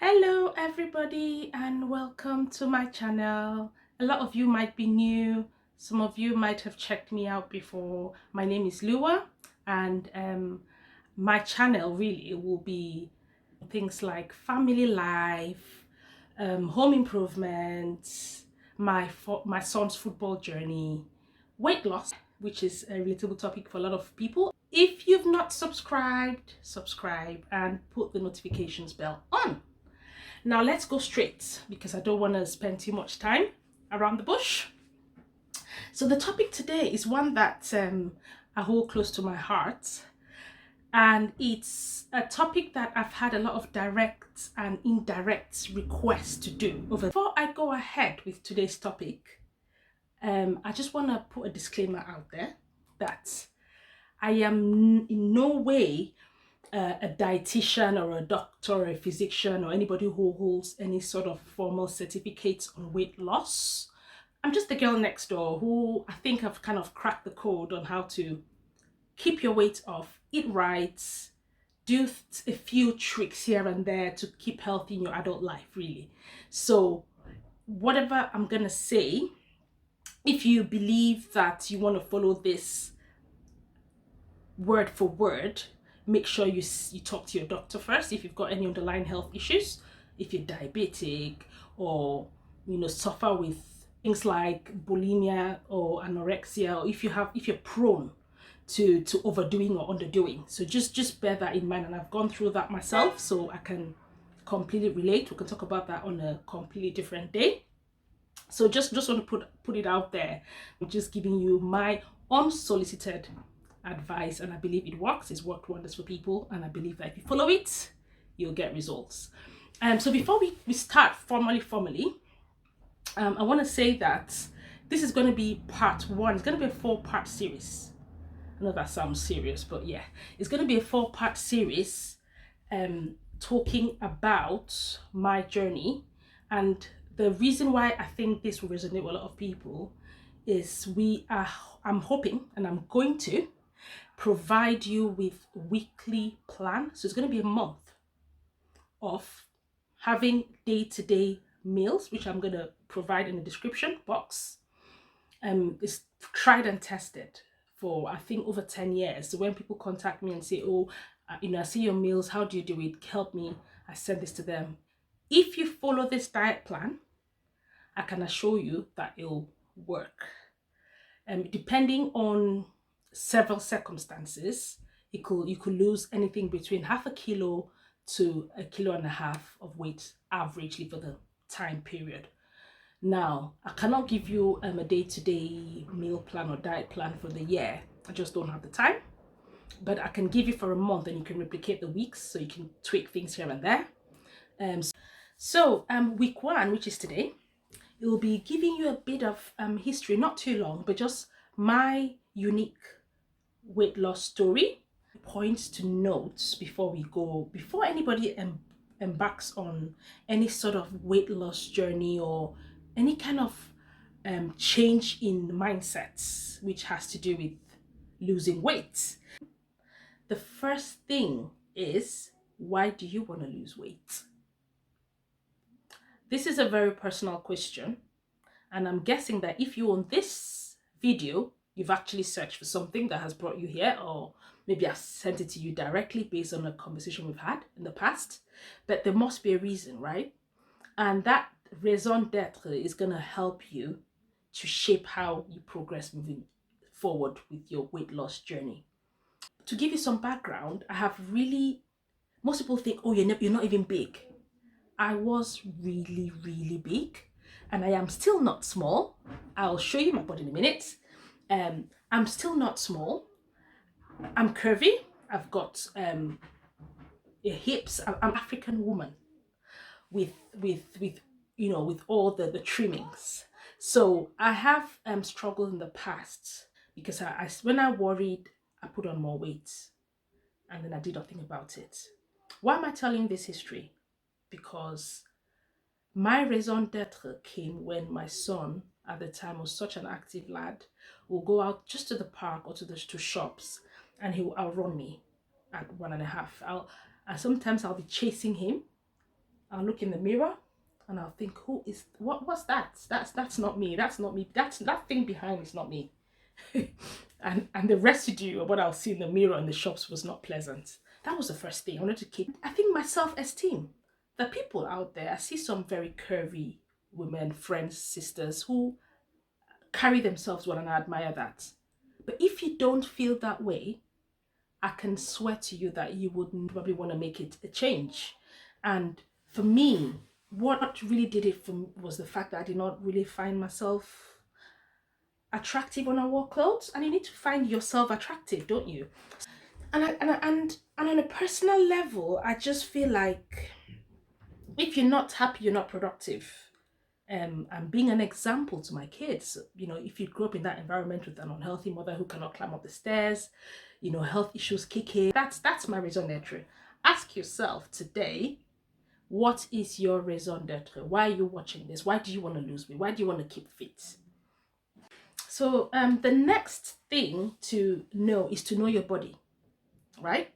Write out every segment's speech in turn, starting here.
Hello everybody and welcome to my channel. A lot of you might be new, some of you might have checked me out before. My name is Lua and my channel really will be things like family life, home improvement, my son's football journey, weight loss, which is a relatable topic for a lot of people. If you've not subscribed, subscribe and put the notifications bell on. Now let's go straight because I don't want to spend too much time around the bush. So the topic today is one that I hold close to my heart, and it's a topic that I've had a lot of direct and indirect requests to do over. Before I go ahead with today's topic, I just want to put a disclaimer out there that I am in no way a dietitian or a doctor or a physician or anybody who holds any sort of formal certificates on weight loss. I'm just the girl next door who I think I've kind of cracked the code on how to keep your weight off, eat right, do a few tricks here and there to keep healthy in your adult life, really. So whatever I'm gonna say, if you believe that you want to follow this word for word, make sure you talk to your doctor first if you've got any underlying health issues, if you're diabetic or suffer with things like bulimia or anorexia, or if you're prone to overdoing or underdoing. So just bear that in mind, and I've gone through that myself, so I can completely relate. We can talk about that on a completely different day. So just want to put it out there. I'm just giving you my unsolicited advice, and I believe it works. It's worked wonders for people, and I believe that if you follow it, you'll get results. So before we start formally, I want to say that this is going to be part one. It's going to be a 4-part series. I know that sounds serious, but yeah, it's going to be a 4-part series talking about my journey. And the reason why I think this will resonate with a lot of people is I'm hoping, and I'm going to provide you with weekly plan. So it's going to be a month of having day-to-day meals, which I'm going to provide in the description box. It's tried and tested for I think over 10 years. So when people contact me and say, oh, I see your meals, how do you do it, help me, I send this to them. If you follow this diet plan, I can assure you that it'll work. Depending on several circumstances, you could lose anything between half a kilo to 1.5 kilos of weight averagely for the time period. Now, I cannot give you a day-to-day meal plan or diet plan for the year. I just don't have the time. But I can give you for a month, and you can replicate the weeks, so you can tweak things here and there. So week 1, which is today, it will be giving you a bit of history, not too long, but just my unique weight loss story. Points to notes before anybody embarks on any sort of weight loss journey or any kind of change in mindsets, which has to do with losing weight. The first thing is, why do you want to lose weight? This is a very personal question, and I'm guessing that if you on this video, you've actually searched for something that has brought you here, or maybe I sent it to you directly based on a conversation we've had in the past. But there must be a reason, right? And that raison d'etre is going to help you to shape how you progress moving forward with your weight loss journey. To give you some background, most people think, oh, you're not even big. I was really, really big, and I am still not small. I'll show you my body in a minute. I'm still not small. I'm curvy. I've got hips. I'm an African woman with all the trimmings. So I have struggled in the past because when I worried, I put on more weight, and then I did nothing about it. Why am I telling this history? Because my raison d'etre came when my son, at the time, was such an active lad, will go out just to the park or to shops, and he will outrun me at 1.5. And sometimes I'll be chasing him. I'll look in the mirror and I'll think, what's that? That's not me. That's not me. That thing behind is not me. and the residue of what I'll see in the mirror in the shops was not pleasant. That was the first thing I wanted to keep. I think my self-esteem. The people out there, I see some very curvy women, friends, sisters who carry themselves well, and I admire that. But if you don't feel that way, I can swear to you that you wouldn't probably want to make it a change. And for me, what really did it for me was the fact that I did not really find myself attractive when I wore clothes. And you need to find yourself attractive, don't you? And on a personal level, I just feel like if you're not happy, you're not productive. And being an example to my kids, if you grew up in that environment with an unhealthy mother who cannot climb up the stairs, health issues kick in. That's my raison d'etre. Ask yourself today, what is your raison d'etre? Why are you watching this? Why do you want to lose weight? Why do you want to keep fit? So the next thing to know is to know your body, right?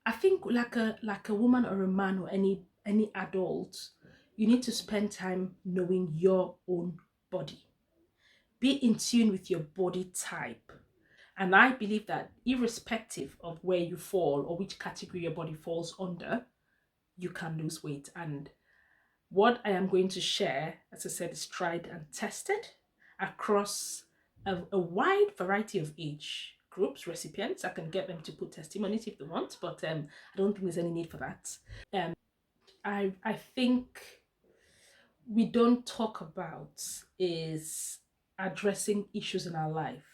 I think like a woman or a man or any adult, you need to spend time knowing your own body. Be in tune with your body type. And I believe that irrespective of where you fall or which category your body falls under, you can lose weight. And what I am going to share, as I said, is tried and tested across a wide variety of age groups, recipients. I can get them to put testimonies if they want, but I don't think there's any need for that. I think we don't talk about is addressing issues in our life.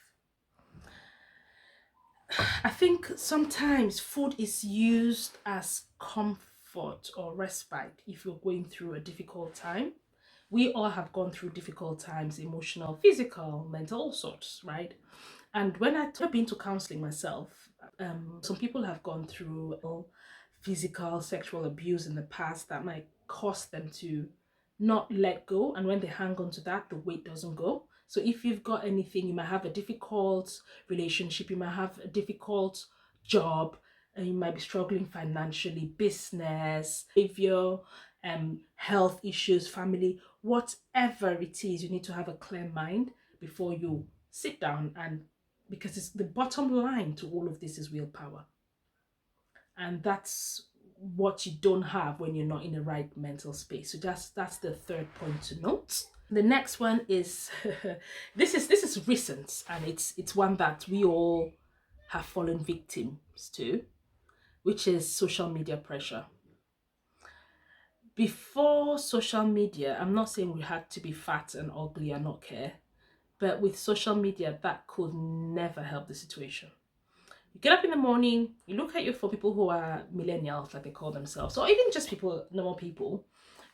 I think sometimes food is used as comfort or respite if you're going through a difficult time. We all have gone through difficult times, emotional, physical, mental, all sorts, right? And when I've been to counseling myself, some people have gone through physical, sexual abuse in the past that might cause them to not let go. And when they hang on to that, the weight doesn't go. So if you've got anything, you might have a difficult relationship, you might have a difficult job, and you might be struggling financially, business, behavior, health issues, family, whatever it is, you need to have a clear mind before you sit down, and because it's the bottom line to all of this is willpower. And that's what you don't have when you're not in the right mental space. So that's the third point to note. The next one is this is recent, and it's one that we all have fallen victims to, which is social media pressure. Before social media, I'm not saying we had to be fat and ugly and not care, but with social media, that could never help the situation. You get up in the morning, you look at your phone, people who are millennials, like they call themselves, or even just people, normal people,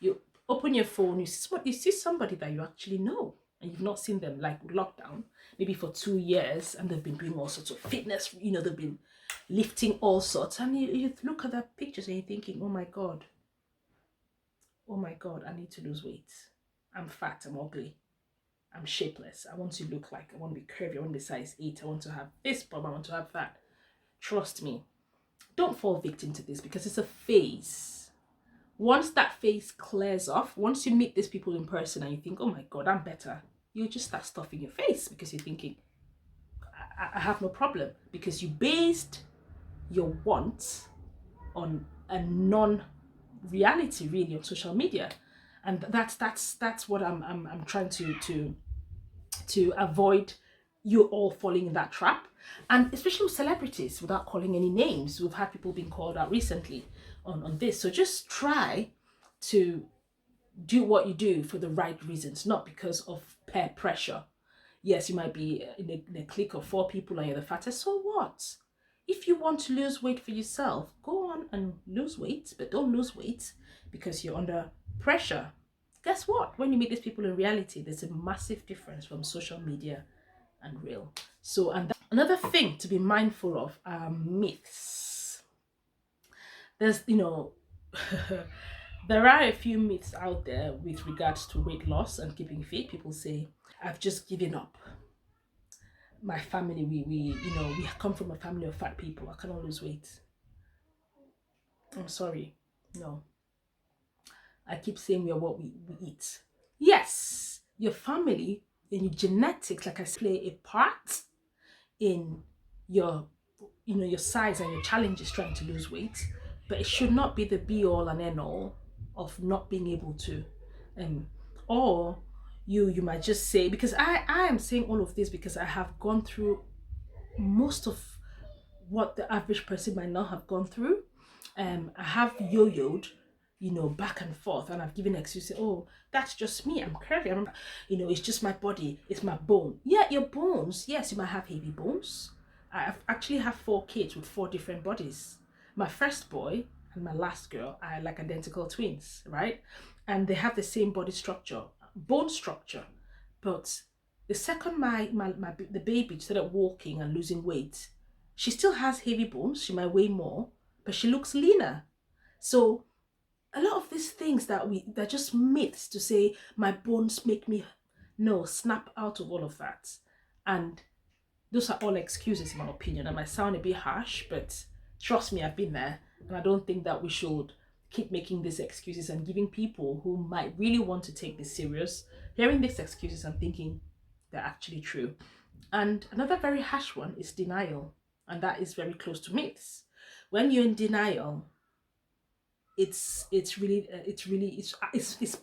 you open your phone, you see somebody that you actually know, and you've not seen them like lockdown, maybe for 2 years, and they've been doing all sorts of fitness, they've been lifting all sorts, and you look at their pictures and you're thinking, oh my God, I need to lose weight. I'm fat, I'm ugly, I'm shapeless. I want to look like, I want to be curvy, I want to be size 8, I want to have this problem, I want to have that. Trust me, don't fall victim to this because it's a phase. Once that phase clears off, once you meet these people in person and you think, oh my God, I'm better, you just start stuffing your face because you're thinking, I have no problem, because you based your wants on a non-reality really on social media. And that's what I'm trying to avoid you all falling in that trap. And especially with celebrities, without calling any names, we've had people being called out recently on this. So just try to do what you do for the right reasons, not because of peer pressure. Yes, you might be in a clique of 4 people and you're the fattest, so what? If you want to lose weight for yourself, go on and lose weight, but don't lose weight because you're under pressure. Guess what? When you meet these people in reality, there's a massive difference from social media and real. So, and another thing to be mindful of are myths. There's, there are a few myths out there with regards to weight loss and keeping fit. People say, I've just given up. My family, we come from a family of fat people. I cannot lose weight. I'm sorry. No. I keep saying we are what we eat. Yes, your family and your genetics, like I say, play a part in your your size and your challenges trying to lose weight, but it should not be the be all and end all of not being able to. um or you might just say, because I am saying all of this because I have gone through most of what the average person might not have gone through. I have yo-yoed, back and forth, and I've given excuses. Oh, that's just me. I'm curvy. It's just my body. It's my bone. Yeah, your bones. Yes, you might have heavy bones. I've actually have 4 kids with 4 different bodies. My first boy and my last girl are like identical twins, right? And they have the same body structure, bone structure, but the second the baby started walking and losing weight, she still has heavy bones. She might weigh more, but she looks leaner. So a lot of these things they're just myths to say my bones make me. No, snap out of all of that. And those are all excuses in my opinion. I might sound a bit harsh, but trust me, I've been there. And I don't think that we should keep making these excuses and giving people who might really want to take this serious, hearing these excuses and thinking they're actually true. And another very harsh one is denial, and that is very close to myths. When you're in denial, it's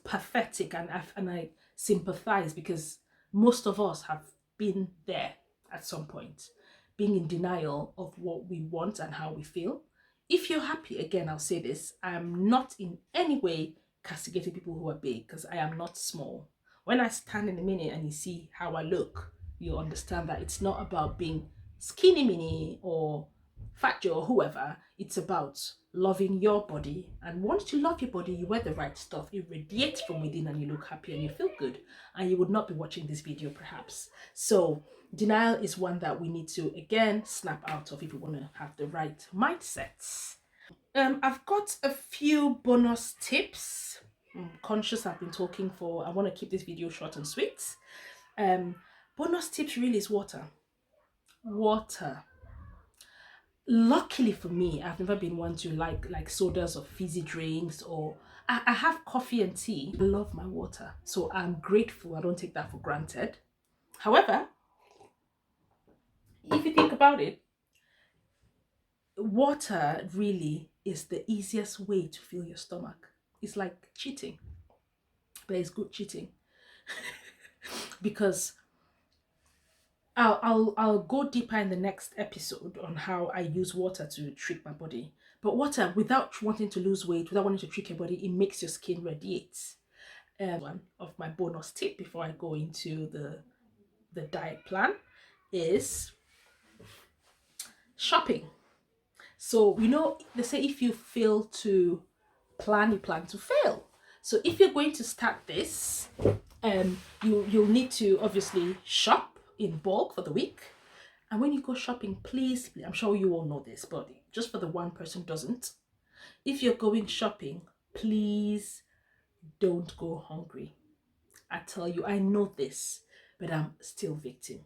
pathetic, and I sympathize, because most of us have been there at some point, being in denial of what we want and how we feel. If you're happy, again, I'll say this: I'm not in any way castigating people who are big, because I am not small. When I stand in a minute and you see how I look, you understand that it's not about being skinny mini or fat Joe or whoever. It's about loving your body, and once you love your body, you wear the right stuff, it radiates from within, and you look happy and you feel good, and you would not be watching this video perhaps. So denial is one that we need to again snap out of if we want to have the right mindsets. I've got a few bonus tips. I'm conscious I've been talking for, I want to keep this video short and sweet. Bonus tips really is water. Luckily for me, I've never been one to like sodas or fizzy drinks, or I have coffee and tea. I love my water, so I'm grateful. I don't take that for granted. However, if you think about it, water really is the easiest way to fill your stomach. It's like cheating, but it's good cheating. Because I'll go deeper in the next episode on how I use water to trick my body. But water, without wanting to lose weight, without wanting to trick your body, it makes your skin radiate. One of my bonus tip before I go into the diet plan is shopping. So they say if you fail to plan, you plan to fail. So if you're going to start this, you'll need to obviously shop in bulk for the week. And when you go shopping, please, I'm sure you all know this, but just for the one person doesn't, if you're going shopping, please don't go hungry. I tell you, I know this, but I'm still victim.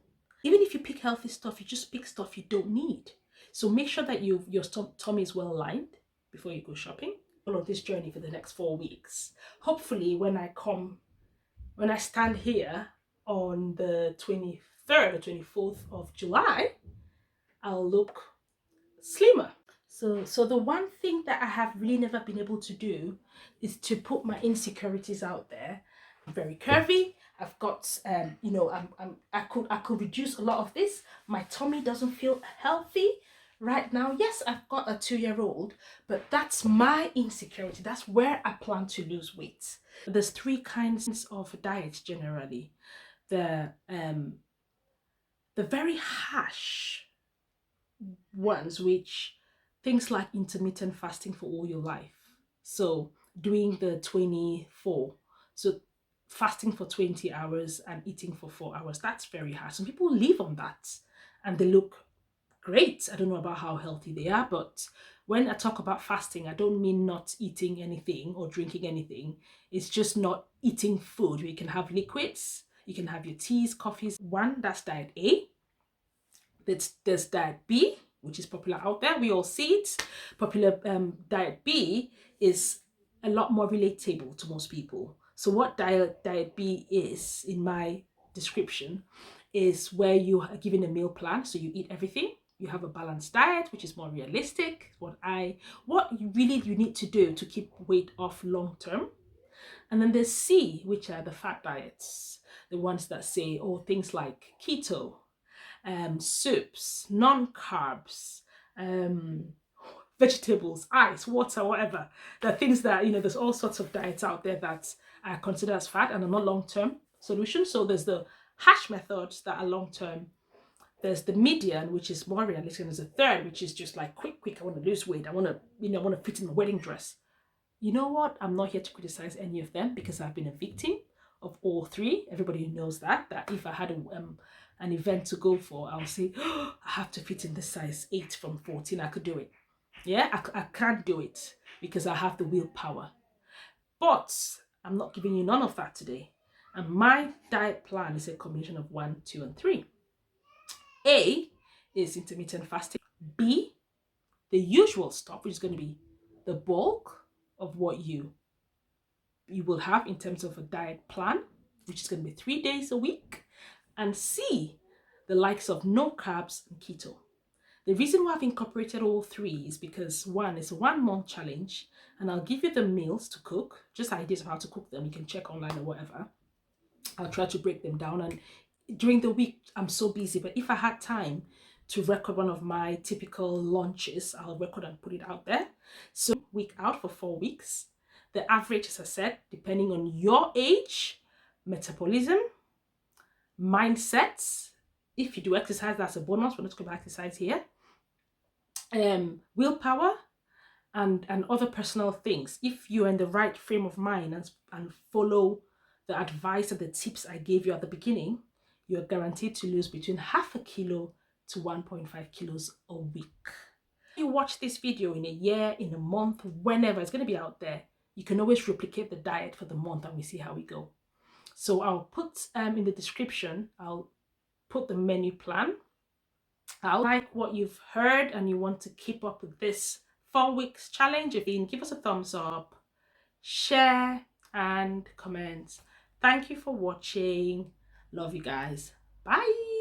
Even if you pick healthy stuff, you just pick stuff you don't need. So make sure that your tummy is well lined before you go shopping. On this journey for the next 4 weeks. Hopefully, when I stand here on the 23rd or 24th of July, I'll look slimmer. So the one thing that I have really never been able to do is to put my insecurities out there. I'm very curvy. I've got I could reduce a lot of this. My tummy doesn't feel healthy right now. Yes, I've got a 2-year-old, but that's my insecurity. That's where I plan to lose weight. There's 3 kinds of diets generally. The very harsh ones, which things like intermittent fasting for all your life. So doing the 24, so fasting for 20 hours and eating for 4 hours, that's very hard. Some people live on that and they look great. I don't know about how healthy they are, but when I talk about fasting, I don't mean not eating anything or drinking anything. It's just not eating food. You can have liquids, you can have your teas, coffees. One, that's diet A. There's diet B, which is popular out there. We all see it. Popular diet B is a lot more relatable to most people. So what diet B is in my description is where you are given a meal plan, so you eat everything. You have a balanced diet, which is more realistic. What you need to do to keep weight off long term. And then there's C, which are the fat diets, the ones that say, oh, things like keto, soups, non-carbs, um, vegetables, ice, water, whatever. There are things that, there's all sorts of diets out there that are considered as fat and are not long-term solutions. So there's the hash methods that are long-term. There's the median, which is more realistic. And there's a third, which is just like quick. I want to lose weight. I want to, I want to fit in my wedding dress. You know what? I'm not here to criticize any of them because I've been a victim of all three. Everybody knows that if I had an event to go for, I'll say, oh, I have to fit in the size 8 from 14. I could do it. Yeah, I can't do it because I have the willpower. But I'm not giving you none of that today. And my diet plan is a combination of 1, 2, and 3. A is intermittent fasting. B, the usual stuff, which is going to be the bulk of what you will have in terms of a diet plan, which is going to be 3 days a week. And C, the likes of no carbs and keto. The reason why I've incorporated all three is because one, it's a 1 month challenge, and I'll give you the meals to cook, just ideas of how to cook them. You can check online or whatever. I'll try to break them down. And during the week, I'm so busy, but if I had time to record one of my typical lunches, I'll record and put it out there. So week out for 4 weeks. The average, as I said, depending on your age, metabolism, mindsets. If you do exercise, that's a bonus. We're not talking about exercise here. Willpower and other personal things. If you're in the right frame of mind and follow the advice and the tips I gave you at the beginning, you're guaranteed to lose between half a kilo to 1.5 kilos a week. You watch this video in a year, in a month, whenever, it's going to be out there. You can always replicate the diet for the month and we see how we go. So I'll put in the description, I'll put the menu plan. I'll like what you've heard and you want to keep up with this 4 weeks challenge. If you can give us a thumbs up, share and comment. Thank you for watching. Love you guys. Bye.